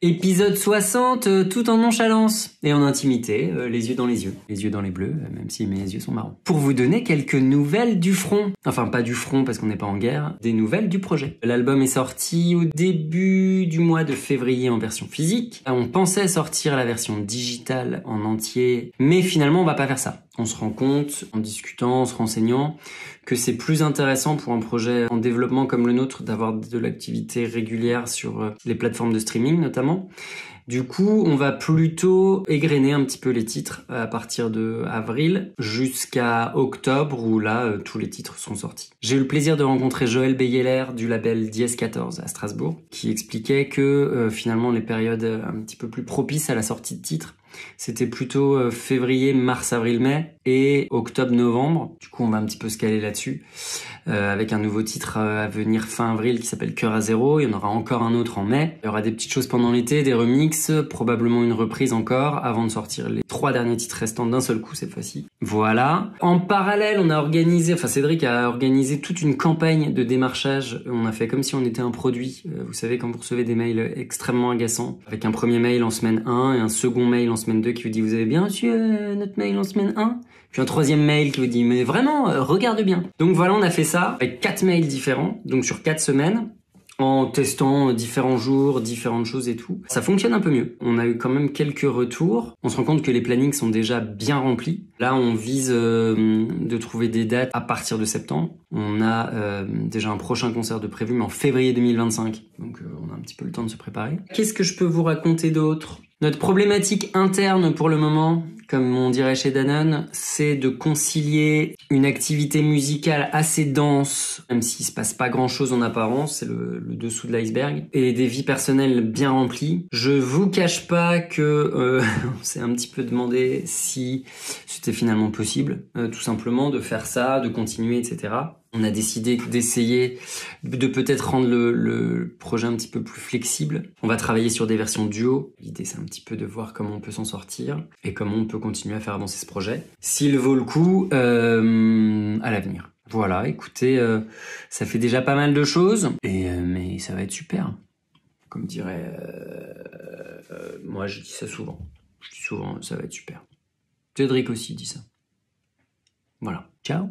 Épisode 60, tout en nonchalance et en intimité, les yeux dans les yeux dans les bleus, même si mes yeux sont marrons. Pour vous donner quelques nouvelles du front. Enfin, pas du front parce qu'on n'est pas en guerre, des nouvelles du projet. L'album est sorti au début du mois de février en version physique. On pensait sortir la version digitale en entier, mais finalement on va pas faire ça. On se rend compte, en discutant, en se renseignant, que c'est plus intéressant pour un projet en développement comme le nôtre d'avoir de l'activité régulière sur les plateformes de streaming notamment. Du coup, on va plutôt égrener un petit peu les titres à partir de avril jusqu'à octobre où là, tous les titres sont sortis. J'ai eu le plaisir de rencontrer Joël Beyeler du label Diez 14 à Strasbourg qui expliquait que finalement les périodes un petit peu plus propices à la sortie de titres, c'était plutôt février, mars, avril, mai et octobre, novembre. Du coup, on va un petit peu se caler là-dessus avec un nouveau titre à venir fin avril qui s'appelle Cœur à zéro. Il y en aura encore un autre en mai. Il y aura des petites choses pendant l'été, des remixes, probablement une reprise encore avant de sortir les 3 derniers titres restants d'un seul coup cette fois-ci. Voilà. En parallèle, on a organisé, Cédric a organisé toute une campagne de démarchage. On a fait comme si on était un produit. Vous savez, quand vous recevez des mails extrêmement agaçants, avec un premier mail en semaine 1 et un second mail en semaine 2 qui vous dit vous avez bien reçu notre mail en semaine 1, puis un troisième mail qui vous dit mais vraiment regarde bien. Donc voilà, on a fait ça avec 4 mails différents, donc sur 4 semaines, en testant différents jours, différentes choses et tout. Ça fonctionne un peu mieux. On a eu quand même quelques retours. On se rend compte que les plannings sont déjà bien remplis. Là, on vise de trouver des dates à partir de septembre. On a déjà un prochain concert de prévu, mais en février 2025. Donc on a un petit peu le temps de se préparer. Qu'est-ce que je peux vous raconter d'autre ? Notre problématique interne pour le moment, comme on dirait chez Danone, c'est de concilier une activité musicale assez dense, même s'il se passe pas grand-chose en apparence, c'est le dessous de l'iceberg, et des vies personnelles bien remplies. Je vous cache pas que on s'est un petit peu demandé si c'était finalement possible, tout simplement, de faire ça, de continuer, etc. On a décidé d'essayer de peut-être rendre le projet un petit peu plus flexible. On va travailler sur des versions duo. L'idée, c'est un petit peu de voir comment on peut s'en sortir et comment on peut continuer à faire avancer ce projet. S'il vaut le coup, à l'avenir. Voilà, écoutez, ça fait déjà pas mal de choses, mais ça va être super. Comme dirait... moi, je dis ça souvent. Je dis souvent, ça va être super. Cédric aussi dit ça. Voilà. Ciao.